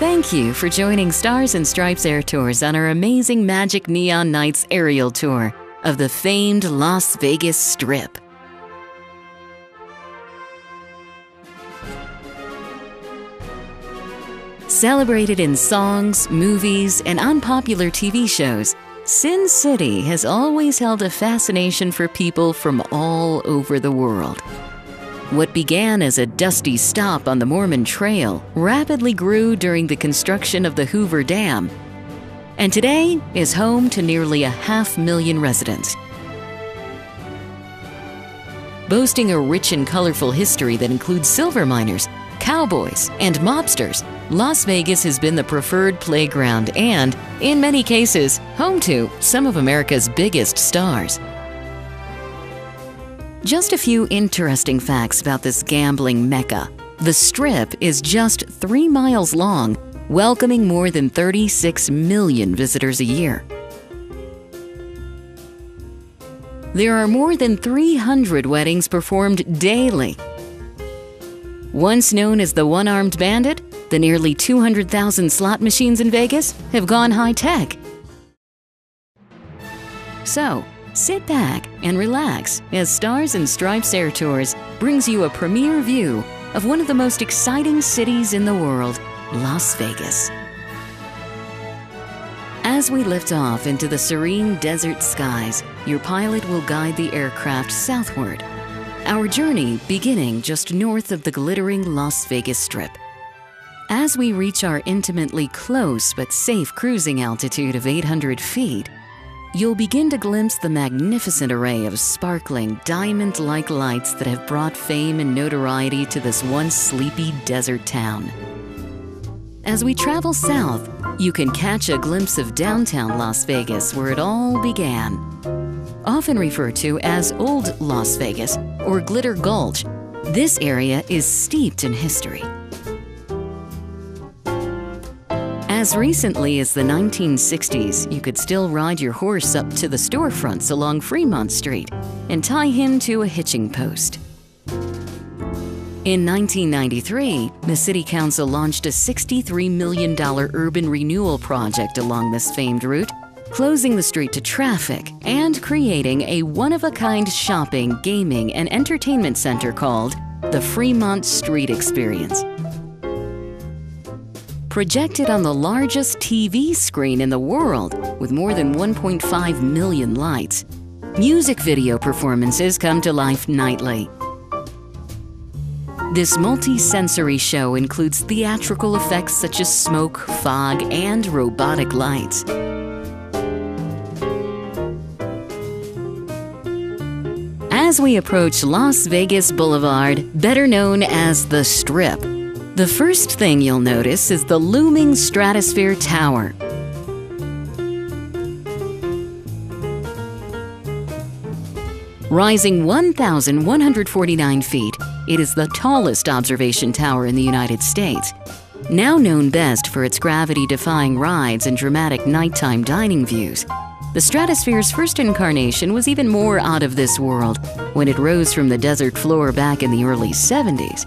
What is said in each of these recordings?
Thank you for joining Stars and Stripes Air Tours on our amazing Magic Neon Nights aerial tour of the famed Las Vegas Strip. Celebrated in songs, movies, and unpopular TV shows, Sin City has always held a fascination for people from all over the world. What began as a dusty stop on the Mormon Trail rapidly grew during the construction of the Hoover Dam, and today is home to nearly 500,000 residents. Boasting a rich and colorful history that includes silver miners, cowboys, and mobsters, Las Vegas has been the preferred playground and, in many cases, home to some of America's biggest stars. Just a few interesting facts about this gambling mecca. The Strip is just 3 miles long, welcoming more than 36 million visitors a year. There are more than 300 weddings performed daily. Once known as the One-Armed Bandit, the nearly 200,000 slot machines in Vegas have gone high-tech. So, sit back and relax as Stars and Stripes Air Tours brings you a premier view of one of the most exciting cities in the world, Las Vegas. As we lift off into the serene desert skies, your pilot will guide the aircraft southward. Our journey beginning just north of the glittering Las Vegas Strip. As we reach our intimately close but safe cruising altitude of 800 feet, you'll begin to glimpse the magnificent array of sparkling, diamond-like lights that have brought fame and notoriety to this once sleepy desert town. As we travel south, you can catch a glimpse of downtown Las Vegas where it all began. Often referred to as Old Las Vegas or Glitter Gulch, this area is steeped in history. As recently as the 1960s, you could still ride your horse up to the storefronts along Fremont Street and tie him to a hitching post. In 1993, the City Council launched a $63 million urban renewal project along this famed route, closing the street to traffic and creating a one-of-a-kind shopping, gaming, and entertainment center called the Fremont Street Experience. Projected on the largest TV screen in the world with more than 1.5 million lights, music video performances come to life nightly. This multi-sensory show includes theatrical effects such as smoke, fog, and robotic lights. As we approach Las Vegas Boulevard, better known as the Strip, the first thing you'll notice is the looming Stratosphere Tower. Rising 1,149 feet, it is the tallest observation tower in the United States. Now known best for its gravity-defying rides and dramatic nighttime dining views, the Stratosphere's first incarnation was even more out of this world when it rose from the desert floor back in the early 70s.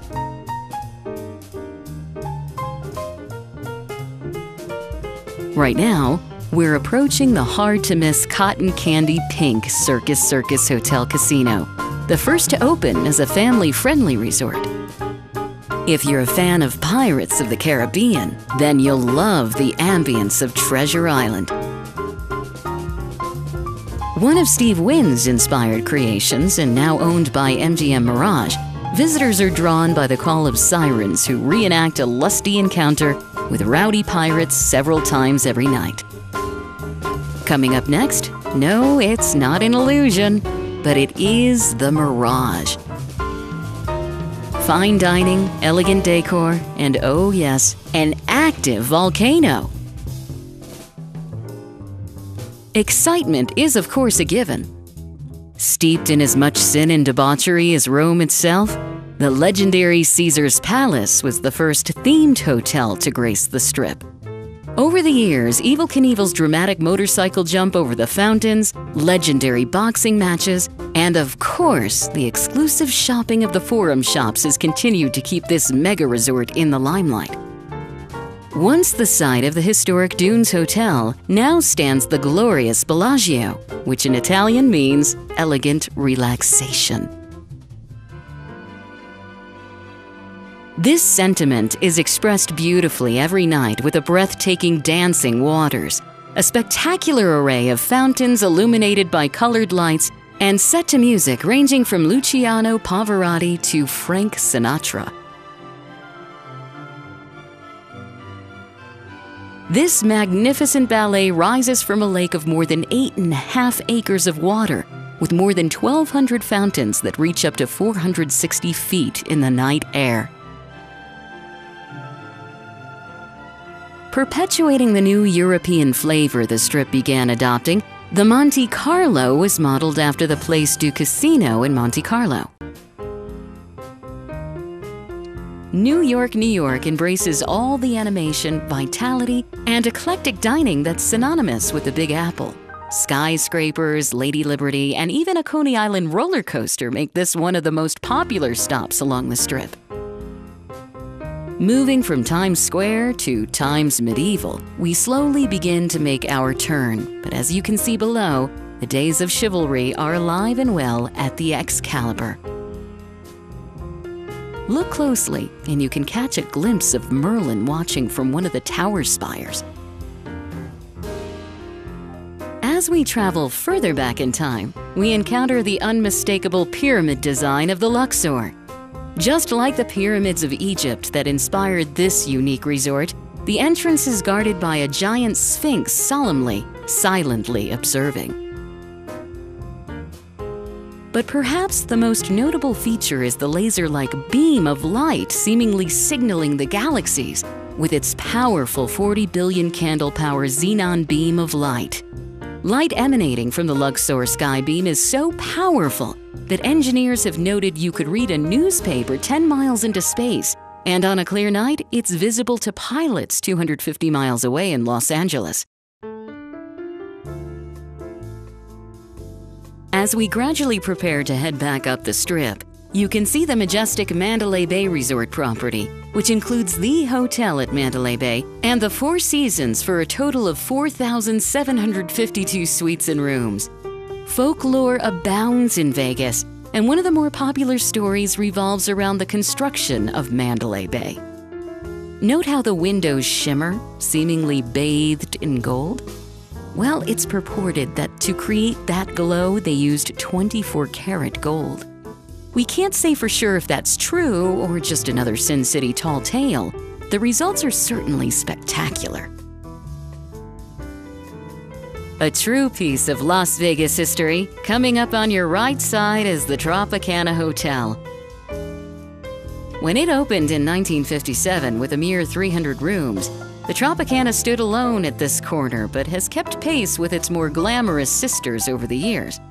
Right now, we're approaching the hard-to-miss cotton candy pink Circus Hotel Casino, the first to open as a family-friendly resort. If you're a fan of Pirates of the Caribbean, then you'll love the ambience of Treasure Island. One of Steve Wynn's inspired creations and now owned by MGM Mirage, visitors are drawn by the call of sirens who reenact a lusty encounter with rowdy pirates several times every night. Coming up next, no, it's not an illusion, but it is the Mirage. Fine dining, elegant decor, and oh yes, an active volcano. Excitement is of course a given. Steeped in as much sin and debauchery as Rome itself, the legendary Caesar's Palace was the first themed hotel to grace the Strip. Over the years, Evel Knievel's dramatic motorcycle jump over the fountains, legendary boxing matches, and of course, the exclusive shopping of the Forum shops has continued to keep this mega resort in the limelight. Once the site of the historic Dunes Hotel, now stands the glorious Bellagio, which in Italian means elegant relaxation. This sentiment is expressed beautifully every night with a breathtaking dancing waters, a spectacular array of fountains illuminated by colored lights and set to music ranging from Luciano Pavarotti to Frank Sinatra. This magnificent ballet rises from a lake of more than 8.5 acres of water, with more than 1,200 fountains that reach up to 460 feet in the night air. Perpetuating the new European flavor the Strip began adopting, the Monte Carlo was modeled after the Place du Casino in Monte Carlo. New York, New York embraces all the animation, vitality, and eclectic dining that's synonymous with the Big Apple. Skyscrapers, Lady Liberty, and even a Coney Island roller coaster make this one of the most popular stops along the Strip. Moving from Times Square to Times Medieval, we slowly begin to make our turn, but as you can see below, the days of chivalry are alive and well at the Excalibur. Look closely, and you can catch a glimpse of Merlin watching from one of the tower spires. As we travel further back in time, we encounter the unmistakable pyramid design of the Luxor. Just like the pyramids of Egypt that inspired this unique resort, the entrance is guarded by a giant sphinx solemnly, silently observing. But perhaps the most notable feature is the laser-like beam of light seemingly signaling the galaxies with its powerful 40 billion candle power xenon beam of light. Light emanating from the Luxor sky beam is so powerful that engineers have noted you could read a newspaper 10 miles into space, and on a clear night, it's visible to pilots 250 miles away in Los Angeles. As we gradually prepare to head back up the Strip, you can see the majestic Mandalay Bay Resort property, which includes the hotel at Mandalay Bay and the Four Seasons for a total of 4,752 suites and rooms. Folklore abounds in Vegas, and one of the more popular stories revolves around the construction of Mandalay Bay. Note how the windows shimmer, seemingly bathed in gold? Well, it's purported that to create that glow, they used 24-karat gold. We can't say for sure if that's true or just another Sin City tall tale. The results are certainly spectacular. A true piece of Las Vegas history coming up on your right side is the Tropicana Hotel. When it opened in 1957 with a mere 300 rooms, the Tropicana stood alone at this corner but has kept pace with its more glamorous sisters over the years.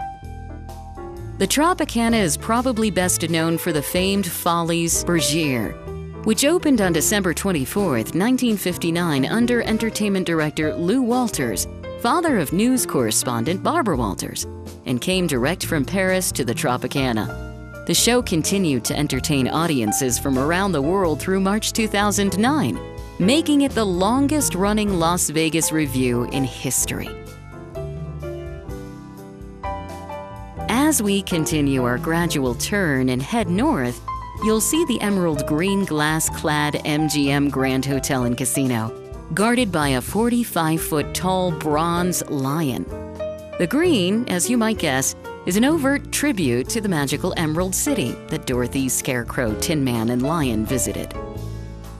The Tropicana is probably best known for the famed Follies Bergère, which opened on December 24, 1959 under entertainment director Lou Walters, father of news correspondent Barbara Walters, and came direct from Paris to the Tropicana. The show continued to entertain audiences from around the world through March 2009, making it the longest-running Las Vegas revue in history. As we continue our gradual turn and head north, you'll see the emerald green glass-clad MGM Grand Hotel and Casino, guarded by a 45-foot tall bronze lion. The green, as you might guess, is an overt tribute to the magical Emerald City that Dorothy, Scarecrow, Tin Man, and Lion visited.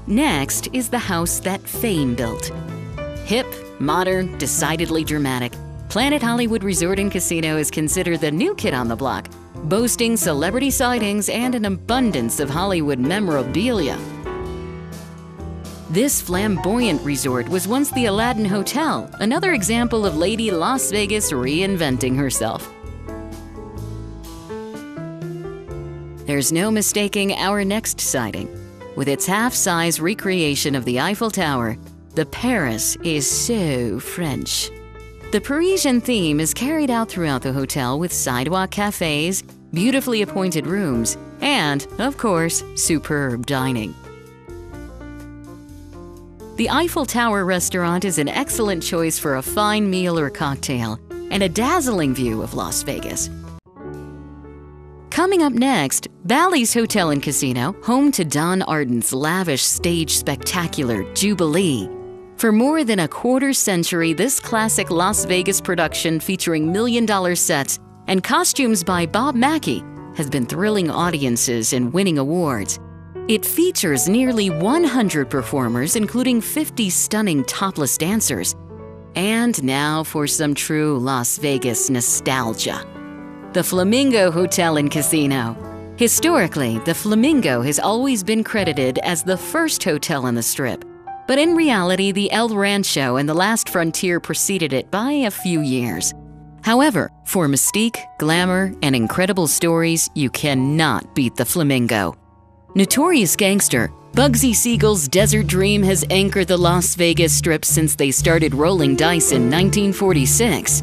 Next is the house that Fame built. Hip, modern, decidedly dramatic, Planet Hollywood Resort and Casino is considered the new kid on the block, boasting celebrity sightings and an abundance of Hollywood memorabilia. This flamboyant resort was once the Aladdin Hotel, another example of Lady Las Vegas reinventing herself. There's no mistaking our next sighting. With its half-size recreation of the Eiffel Tower, the Paris is so French. The Parisian theme is carried out throughout the hotel with sidewalk cafes, beautifully appointed rooms, and, of course, superb dining. the Eiffel Tower restaurant is an excellent choice for a fine meal or cocktail and a dazzling view of Las Vegas. Coming up next, Bally's Hotel and Casino, home to Don Arden's lavish stage spectacular, Jubilee. For more than a quarter century, this classic Las Vegas production featuring million-dollar sets and costumes by Bob Mackie has been thrilling audiences and winning awards. It features nearly 100 performers, including 50 stunning topless dancers. And now for some true Las Vegas nostalgia. The Flamingo Hotel and Casino. Historically, the Flamingo has always been credited as the first hotel on the Strip. But in reality, the El Rancho and the Last Frontier preceded it by a few years. However, for mystique, glamour, and incredible stories, you cannot beat the Flamingo. Notorious gangster, Bugsy Siegel's Desert Dream has anchored the Las Vegas Strip since they started rolling dice in 1946.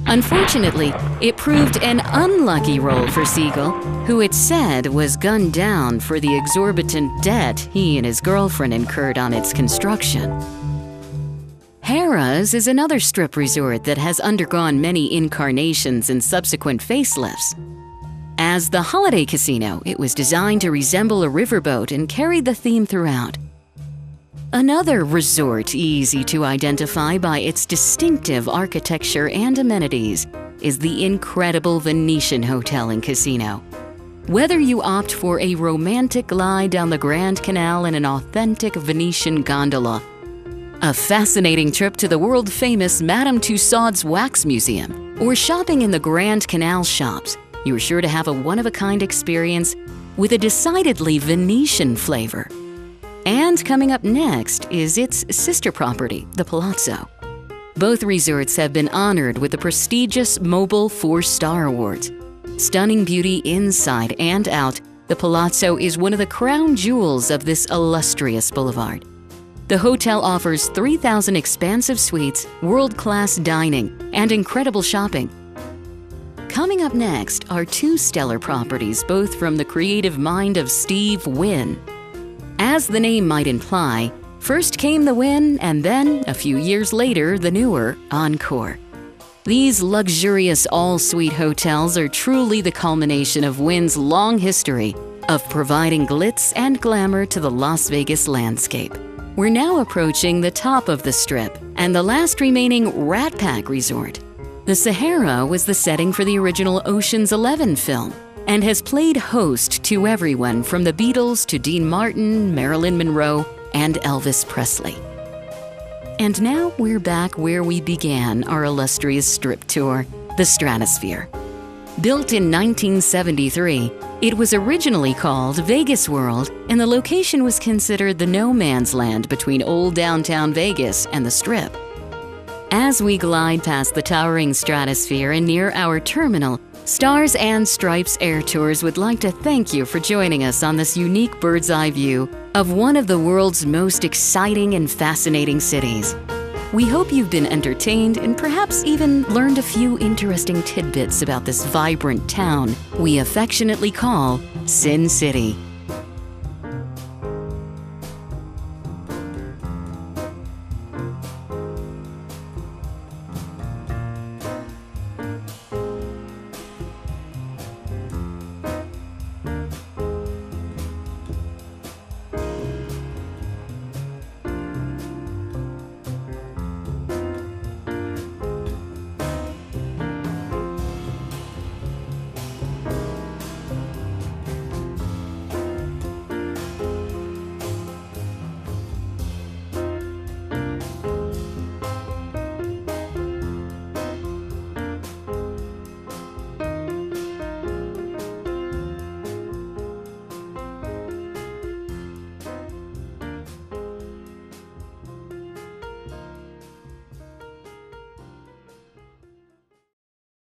Unfortunately, it proved an unlucky role for Siegel, who it's said was gunned down for the exorbitant debt he and his girlfriend incurred on its construction. Harrah's is another Strip resort that has undergone many incarnations and subsequent facelifts. As the Holiday Casino, it was designed to resemble a riverboat and carried the theme throughout. Another resort easy to identify by its distinctive architecture and amenities is the incredible Venetian Hotel and Casino. Whether you opt for a romantic glide down the Grand Canal in an authentic Venetian gondola, a fascinating trip to the world-famous Madame Tussauds Wax Museum, or shopping in the Grand Canal shops, you're sure to have a one-of-a-kind experience with a decidedly Venetian flavor. And coming up next is its sister property, the Palazzo. Both resorts have been honored with the prestigious Mobile 4-Star Awards. Stunning beauty inside and out, the Palazzo is one of the crown jewels of this illustrious boulevard. The hotel offers 3,000 expansive suites, world-class dining, and incredible shopping. Coming up next are two stellar properties, both from the creative mind of Steve Wynn. As the name might imply, first came the Wynn, and then, a few years later, the newer Encore. These luxurious all-suite hotels are truly the culmination of Wynn's long history of providing glitz and glamour to the Las Vegas landscape. We're now approaching the top of the Strip and the last remaining Rat Pack resort. The Sahara was the setting for the original Ocean's 11 film and has played host to everyone from the Beatles to Dean Martin, Marilyn Monroe, and Elvis Presley. And now we're back where we began our illustrious Strip tour, the Stratosphere. Built in 1973, it was originally called Vegas World, and the location was considered the no man's land between old downtown Vegas and the Strip. As we glide past the towering Stratosphere and near our terminal, Stars and Stripes Air Tours would like to thank you for joining us on this unique bird's-eye view of one of the world's most exciting and fascinating cities. We hope you've been entertained and perhaps even learned a few interesting tidbits about this vibrant town we affectionately call Sin City.